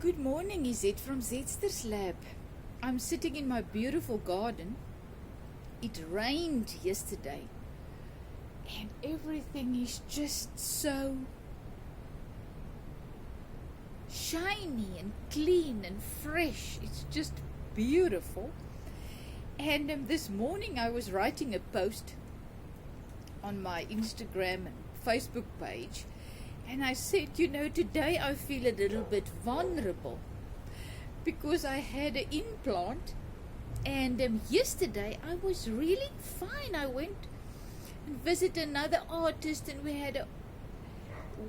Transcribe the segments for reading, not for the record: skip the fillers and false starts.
Good morning, Izette from Zetster's Lab. I'm sitting in my beautiful garden. It rained yesterday and everything is just so shiny and clean and fresh. It's just beautiful. And this morning I was writing a post on my Instagram and Facebook page. And I said, today I feel a little bit vulnerable because I had an implant, and yesterday I was really fine. I went and visited another artist and we had a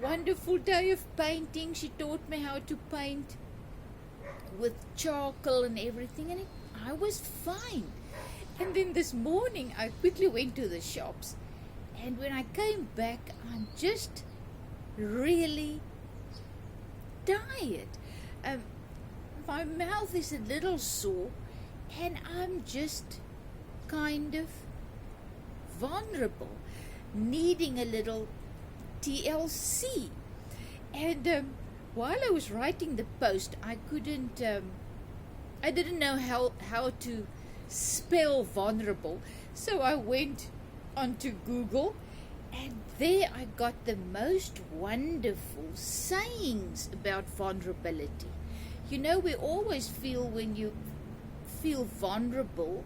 wonderful day of painting. She taught me how to paint with charcoal and everything, and I was fine. And then this morning I quickly went to the shops, and when I came back I'm just really tired. My mouth is a little sore and I'm just kind of vulnerable, needing a little TLC. And while I was writing the post, I didn't know how to spell vulnerable, so I went onto Google, and there I got the most wonderful sayings about vulnerability. We always feel when you feel vulnerable,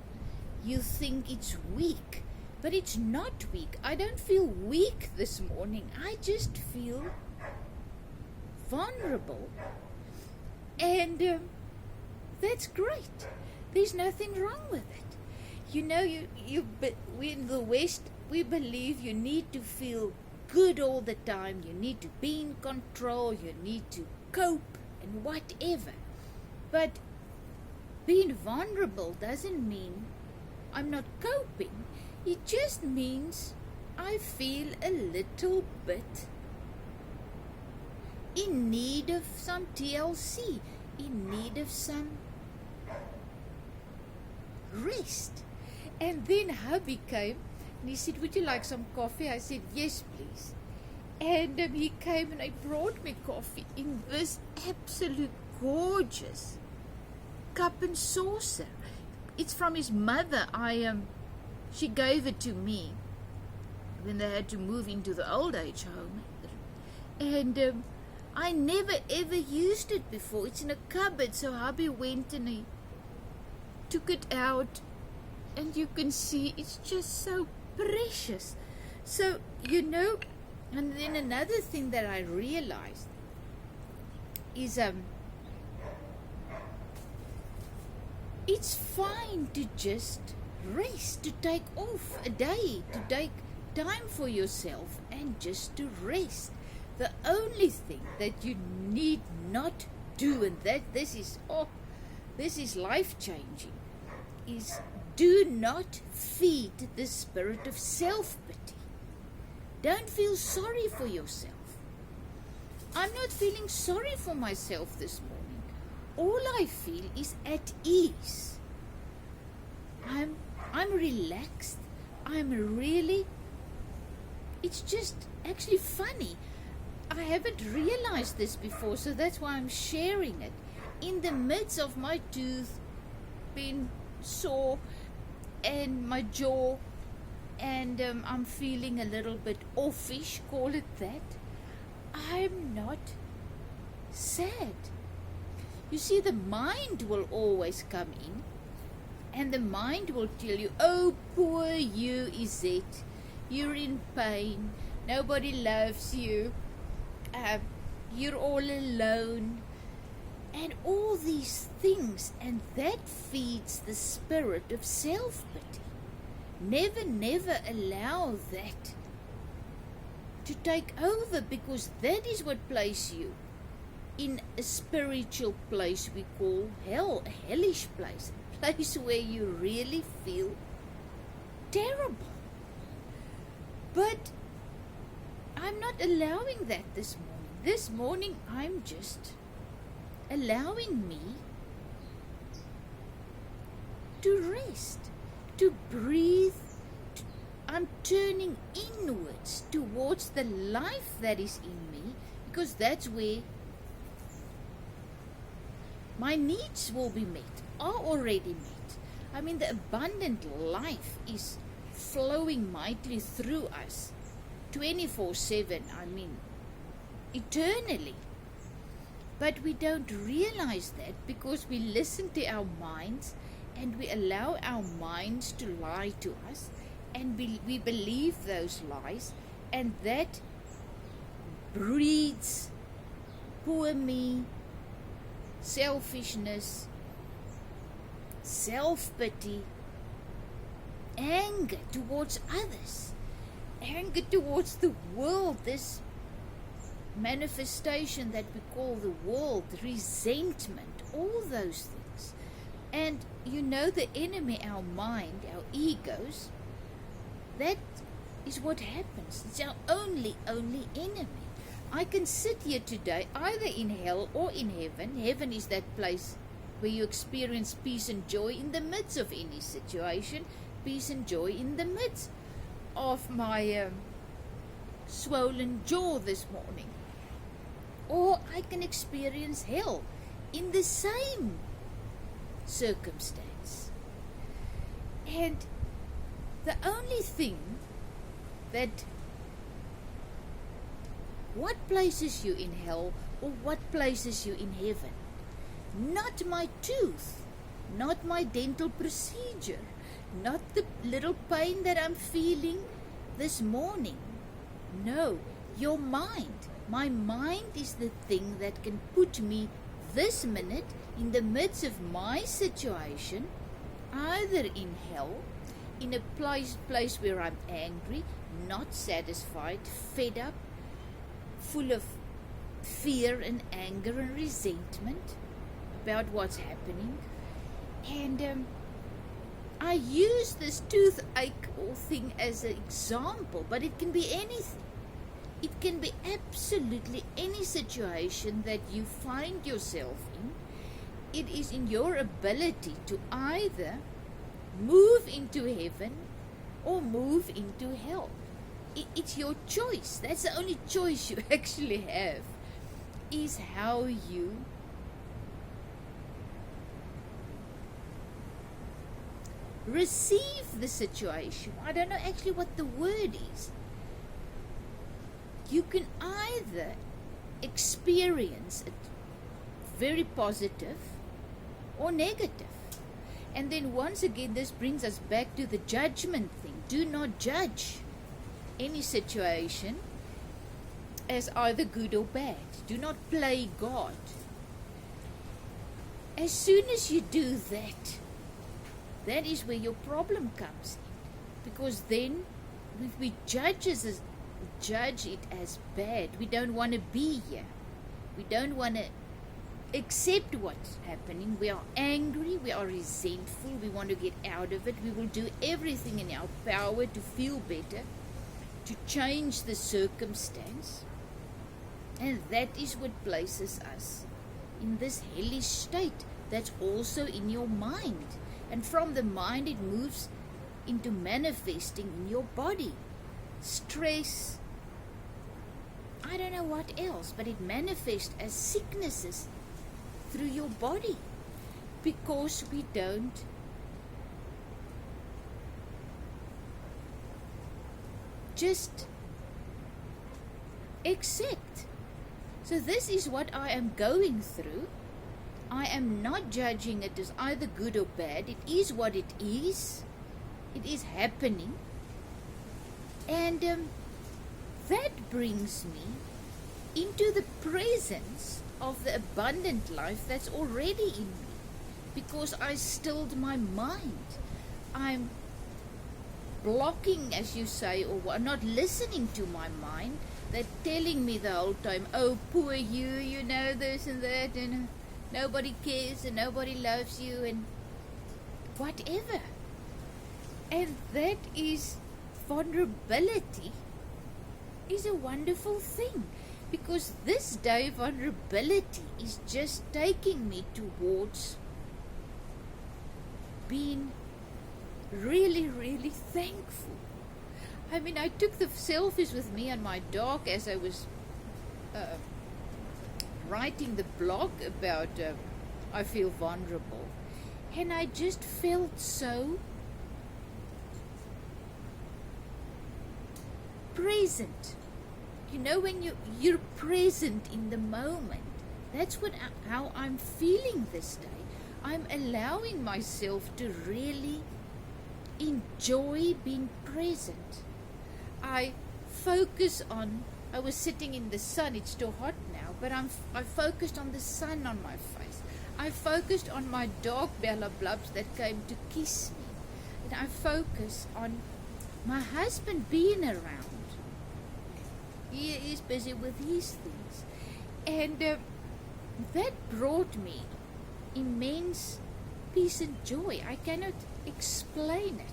you think it's weak. But it's not weak. I don't feel weak this morning. I just feel vulnerable. And that's great. There's nothing wrong with it. We in the West, we believe you need to feel good all the time. You need to be in control. You need to cope and whatever. But being vulnerable doesn't mean I'm not coping. It just means I feel a little bit in need of some TLC, in need of some rest. And then Hubby came and he said, "Would you like some coffee?" I said, "Yes, please." And he came and he brought me coffee in this absolute gorgeous cup and saucer. It's from his mother. She gave it to me when they had to move into the old age home. And I never ever used it before. It's in a cupboard, so Hubby went and he took it out, and you can see it's just so precious. So, and then another thing that I realized is it's fine to just rest, to take off a day, to take time for yourself and just to rest. The only thing that you need not do, and that this is life-changing, is do not feed the spirit of self-pity. Don't feel sorry for yourself. I'm not feeling sorry for myself this morning. All I feel is at ease. I'm relaxed. It's just actually funny. I haven't realized this before, so that's why I'm sharing it. In the midst of my tooth being sore and my jaw, and I'm feeling a little bit offish, call it that, I'm not sad. You see, the mind will always come in, and the mind will tell you, "Oh, poor you, Izette, you're in pain, nobody loves you, you're all alone," and all these things, and that feeds the spirit of self-pity. Never allow that to take over, because that is what places you in a spiritual place we call hell, a hellish place, a place where you really feel terrible. But I'm not allowing that this morning. This morning I'm just allowing me to rest, to breathe. I'm turning inwards towards the life that is in me, because that's where My needs will be met, are already met. I mean, the abundant life is flowing mightily through us 24/7, I mean, eternally. But we don't realize that because we listen to our minds and we allow our minds to lie to us, and we believe those lies, and that breeds poor me, selfishness, self-pity, anger towards others, anger towards the world, this manifestation that we call the world, resentment, all those things. And you know, the enemy, our mind, our egos, that is what happens. It's our only enemy. I can sit here today either in hell or in heaven. Heaven is that place where you experience peace and joy in the midst of any situation, peace and joy in the midst of my swollen jaw this morning. Or I can experience hell in the same circumstance. And the only thing that what places you in hell or what places you in heaven? Not my tooth, not my dental procedure, not the little pain that I'm feeling this morning. No, your mind. My mind is the thing that can put me this minute in the midst of my situation, either in hell, in a place where I'm angry, not satisfied, fed up, full of fear and anger and resentment about what's happening. And I use this toothache thing as an example, but it can be anything. It can be absolutely any situation that you find yourself in. It is in your ability to either move into heaven or move into hell. It's your choice. That's the only choice you actually have, is how you receive the situation. I don't know actually what the word is. You can either experience it very positive or negative. And then once again, this brings us back to the judgment thing. Do not judge any situation as either good or bad. Do not play God. As soon as you do that, that is where your problem comes in. Because then if we judge it as bad, we don't want to be here. We don't want to accept what's happening. We are angry, we are resentful, we want to get out of it. We will do everything in our power to feel better, to change the circumstance. And that is what places us in this hellish state that's also in your mind. And from the mind it moves into manifesting in your body. Stress, I don't know what else, but it manifests as sicknesses through your body because we don't just accept. So this is what I am going through. I am not judging it as either good or bad. It is what it is. It is happening. And that brings me into the presence of the abundant life that's already in me, because I stilled my mind. I'm blocking, as you say, or not listening to my mind. They're telling me the whole time, oh, poor you, you know, this and that, and nobody cares and nobody loves you and whatever. And that is vulnerability is a wonderful thing, because this day vulnerability is just taking me towards being really, really thankful. I mean, I took the selfies with me and my dog as I was writing the blog about I feel vulnerable. And I just felt so present. You know, when you're present in the moment. That's how I'm feeling this day. I'm allowing myself to really enjoy being present. I was sitting in the sun. It's too hot now, but I focused on the sun on my face. I focused on my dog Bella Blaps that came to kiss me. And I focused on my husband being around. He is busy with his things. And that brought me immense peace and joy. I cannot explain it.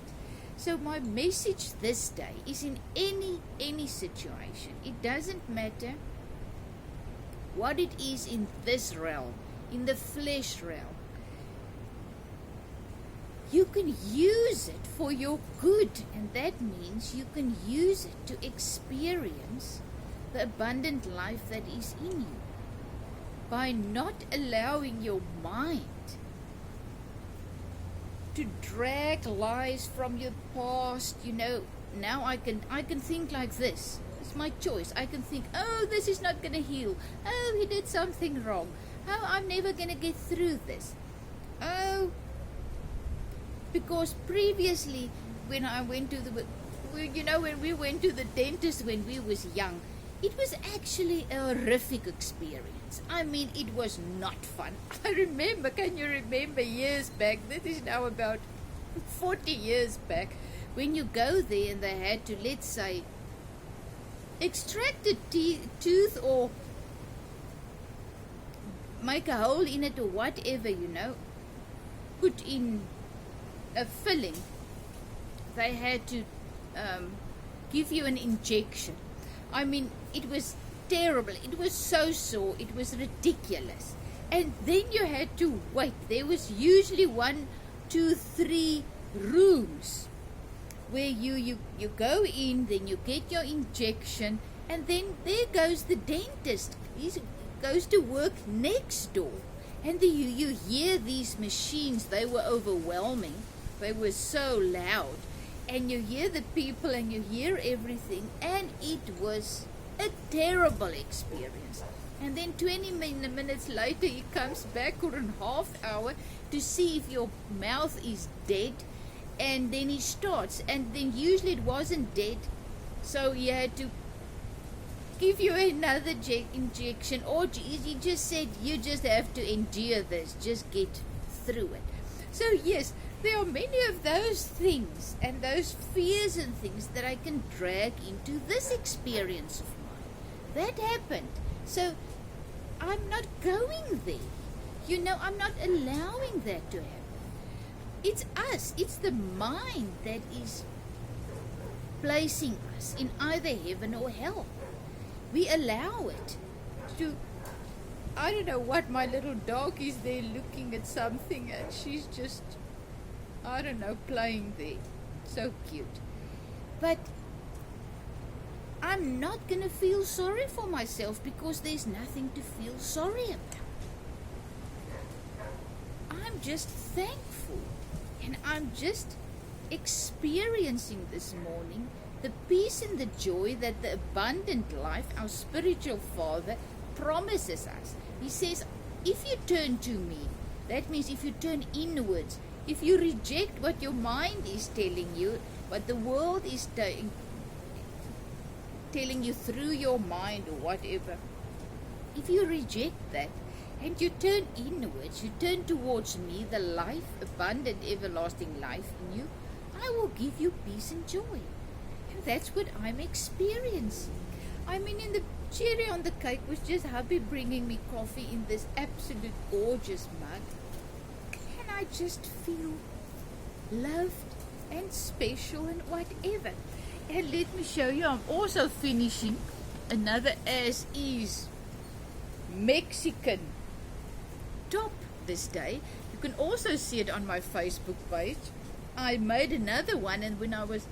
So my message this day is, in any situation, it doesn't matter what it is in this realm, in the flesh realm, you can use it for your good, and that means you can use it to experience the abundant life that is in you by not allowing your mind to drag lies from your past. You know, now I can think like this. It's my choice. I can think, oh, this is not going to heal. Oh, he did something wrong. Oh, I'm never going to get through this. Oh, because previously when I went to when we went to the dentist when we was young, it was actually a horrific experience. I mean, it was not fun. I remember, can you remember years back, that is now about 40 years back, when you go there and they had to, let's say, extract a tooth or make a hole in it or whatever, put in a filling. They had to give you an injection. I mean, it was terrible. It was so sore. It was ridiculous. And then you had to wait. There was usually 1, 2, 3 rooms where you go in, then you get your injection, and then there goes the dentist. He goes to work next door. And you hear these machines. They were overwhelming. They were so loud. And you hear the people and you hear everything, and it was a terrible experience. And then 20 minutes later he comes back, or in half hour, to see if your mouth is dead, and then he starts, and then usually it wasn't dead, so he had to give you another injection, or he just said, you just have to endure this, just get through it. So yes, there are many of those things and those fears and things that I can drag into this experience of mine. That happened. So I'm not going there. I'm not allowing that to happen. It's us. It's the mind that is placing us in either heaven or hell. We allow it to... I don't know what, my little dog is there looking at something, and she's just... I don't know, playing there. So cute. But I'm not going to feel sorry for myself, because there's nothing to feel sorry about. I'm just thankful. And I'm just experiencing this morning the peace and the joy that the abundant life, our spiritual Father, promises us. He says, if you turn to me, that means if you turn inwards, if you reject what your mind is telling you, what the world is telling you through your mind or whatever, if you reject that and you turn inwards, you turn towards me, the life, abundant, everlasting life in you, I will give you peace and joy. And that's what I'm experiencing. I mean, in the cherry on the cake was just Hubby bringing me coffee in this absolute gorgeous mug. I just feel loved and special and whatever. And let me show you, I'm also finishing another as is Mexican top this day. You can also see it on my Facebook page. I made another one, and when I was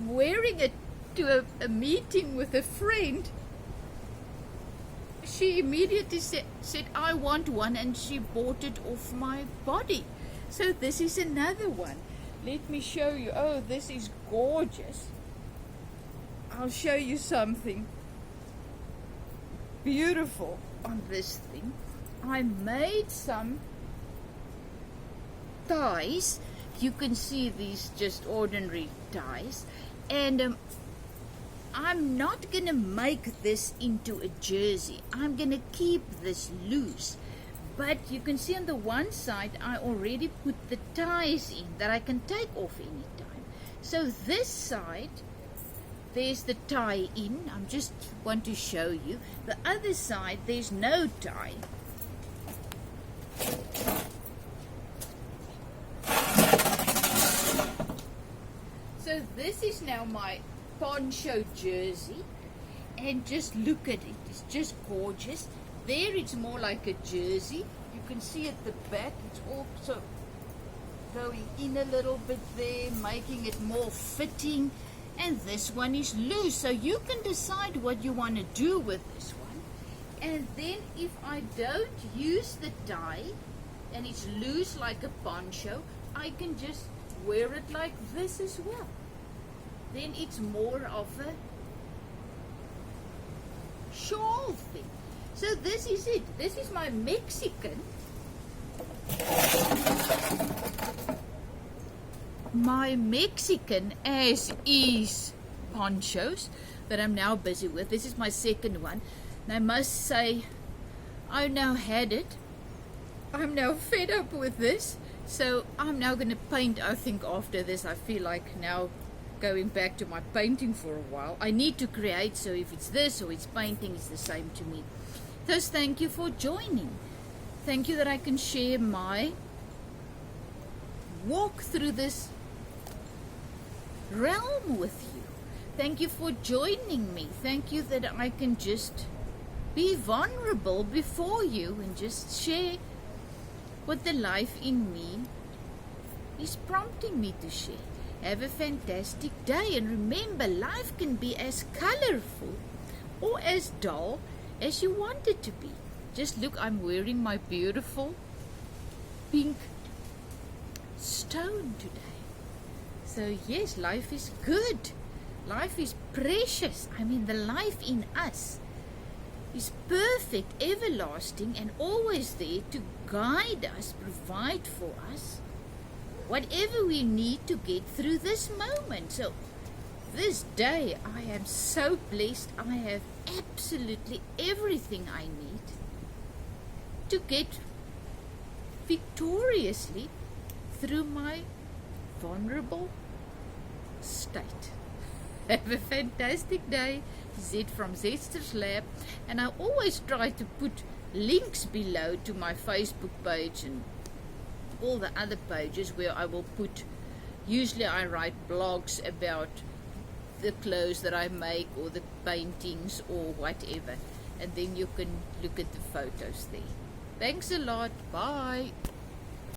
wearing it to a meeting with a friend, she immediately said, I want one, and she bought it off my body. So this is another one. Let me show you. Oh, this is gorgeous. I'll show you something beautiful on this thing. I made some ties. You can see these just ordinary ties, and I'm not gonna make this into a jersey. I'm gonna keep this loose, but you can see on the one side I already put the ties in that I can take off anytime. So this side, there's the tie in. I just want to show you. The other side, there's no tie. So this is now my Poncho jersey, and just look at it. It's just gorgeous. There it's more like a jersey. You can see at the back it's also going in a little bit there, making it more fitting. And this one is loose, so you can decide what you want to do with this one. And then if I don't use the tie and it's loose like a poncho, I can just wear it like this as well. Then it's more of a shawl thing. So this is it. This is my Mexican as is ponchos that I'm now busy with. This is my second one, and I must say I now had it. I'm now fed up with this, so I'm now going to paint. I think after this I feel like now going back to my painting for a while. I need to create, so if it's this or it's painting, it's the same to me. Thus, thank you for joining. Thank you that I can share my walk through this realm with you. Thank you for joining me. Thank you that I can just be vulnerable before you and just share what the life in me is prompting me to share. Have a fantastic day, and remember, life can be as colorful or as dull as you want it to be. Just look, I'm wearing my beautiful pink stone today. So yes, life is good. Life is precious. I mean, the life in us is perfect, everlasting, and always there to guide us, provide for us whatever we need to get through this moment. So this day I am so blessed. I have absolutely everything I need to get victoriously through my vulnerable state. Have a fantastic day. Z from Zester's Lab, and I always try to put links below to my Facebook page and all the other pages where I will put, usually I write blogs about the clothes that I make or the paintings or whatever, and then you can look at the photos there. Thanks a lot. Bye.